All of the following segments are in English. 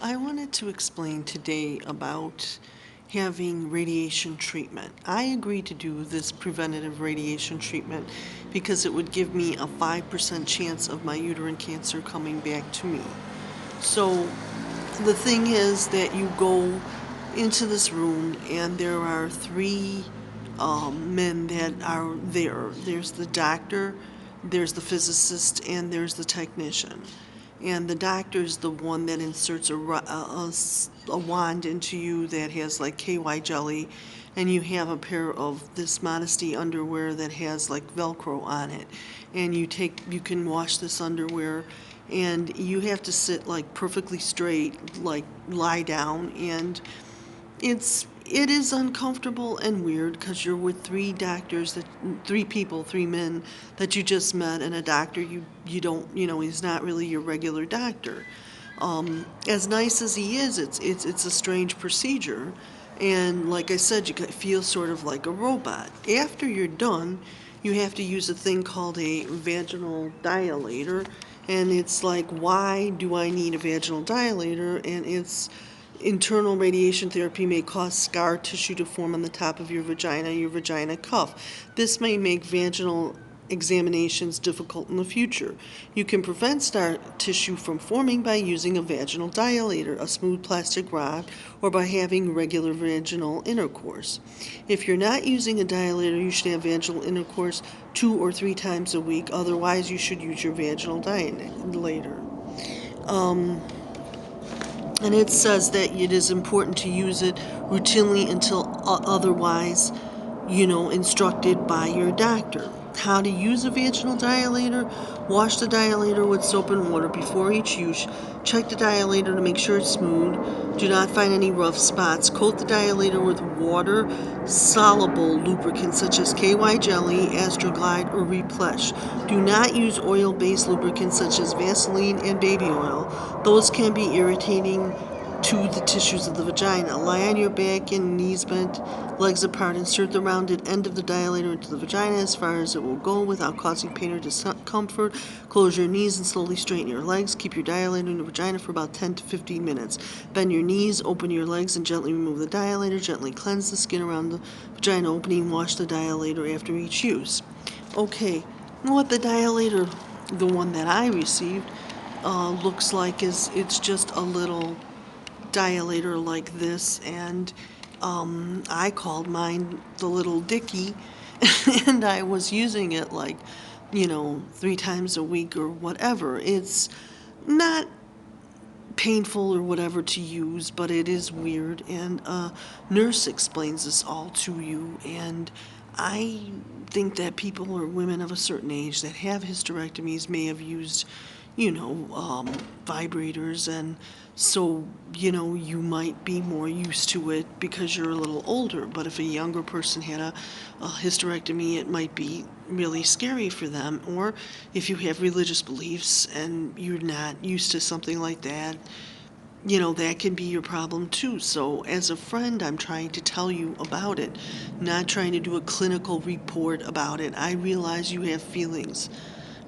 I wanted to explain today about having radiation treatment. I agreed to do this preventative radiation treatment because it would give me a 5% chance of my uterine cancer coming back to me. So the thing is that you go into this room and there are three men that are there. There's the doctor, there's the physicist, and there's the technician. And the doctor's the one that inserts a wand into you that has like KY jelly, and you have a pair of this modesty underwear that has like Velcro on it. And you can wash this underwear, and you have to sit like perfectly straight, like lie down, and it is uncomfortable and weird because you're with three men that you just met, and a doctor you don't, he's not really your regular doctor. As nice as he is, it's a strange procedure, and like I said, you feel sort of like a robot. After you're done, you have to use a thing called a vaginal dilator, and it's like, why do I need a vaginal dilator? And it's internal radiation therapy may cause scar tissue to form on the top of your vagina cuff. This may make vaginal examinations difficult in the future. You can prevent scar tissue from forming by using a vaginal dilator, a smooth plastic rod, or by having regular vaginal intercourse. If you're not using a dilator, you should have vaginal intercourse 2 or 3 times a week. Otherwise, you should use your vaginal dilator. And it says that it is important to use it routinely until otherwise, instructed by your doctor. How to use a vaginal dilator? Wash the dilator with soap and water before each use. Check the dilator to make sure it's smooth. Do not find any rough spots. Coat the dilator with water-soluble lubricants such as KY jelly, Astroglide, or Replesh. Do not use oil-based lubricants such as Vaseline and baby oil. Those can be irritating to the tissues of the vagina. Lie on your back and knees bent, legs apart. Insert the rounded end of the dilator into the vagina as far as it will go without causing pain or discomfort. Close your knees and slowly straighten your legs. Keep your dilator in the vagina for about 10 to 15 minutes. Bend your knees, open your legs, and gently remove the dilator. Gently cleanse the skin around the vagina opening. Wash the dilator after each use. Okay, what the dilator, the one that I received, looks like is it's just a little dilator like this, and I called mine the little Dicky, and I was using it like, 3 times a week or whatever. It's not painful or whatever to use, but it is weird, and a nurse explains this all to you, and I think that people or women of a certain age that have hysterectomies may have used, vibrators, and so, you might be more used to it because you're a little older. But if a younger person had a hysterectomy, it might be really scary for them. Or if you have religious beliefs and you're not used to something like that, that can be your problem too. So as a friend, I'm trying to tell you about it, not trying to do a clinical report about it. I realize you have feelings.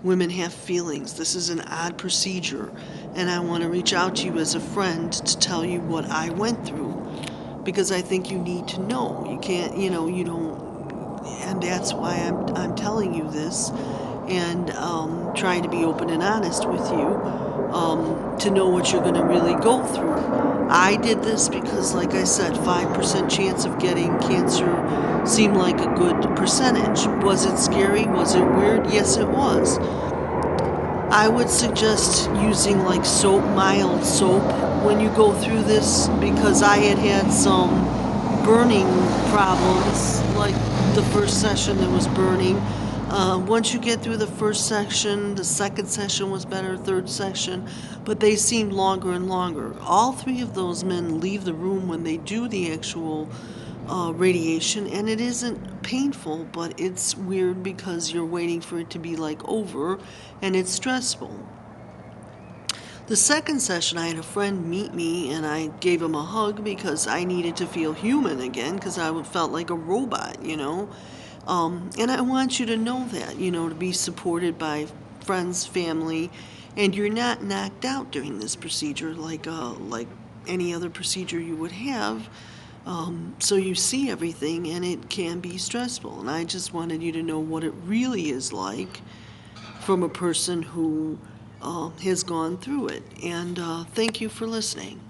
Women have feelings. This is an odd procedure, and I want to reach out to you as a friend to tell you what I went through, because I think you need to know. You can't, you don't, and that's why I'm telling you this, and trying to be open and honest with you, to know what you're going to really go through. I did this because, like I said, 5% chance of getting cancer seemed like a good percentage. Was it scary? Was it weird? Yes, it was. I would suggest using like soap, mild soap, when you go through this, because I had some burning problems. Like the first session, there was burning. Once you get through the first section, the second session was better, third section, but they seemed longer and longer. All 3 of those men leave the room when they do the actual radiation, and it isn't painful, but it's weird because you're waiting for it to be like over, and it's stressful. The second session, I had a friend meet me, and I gave him a hug because I needed to feel human again, because I felt like a robot, and I want you to know that, to be supported by friends, family, and you're not knocked out during this procedure like any other procedure you would have. So you see everything, and it can be stressful. And I just wanted you to know what it really is like from a person who has gone through it. And thank you for listening.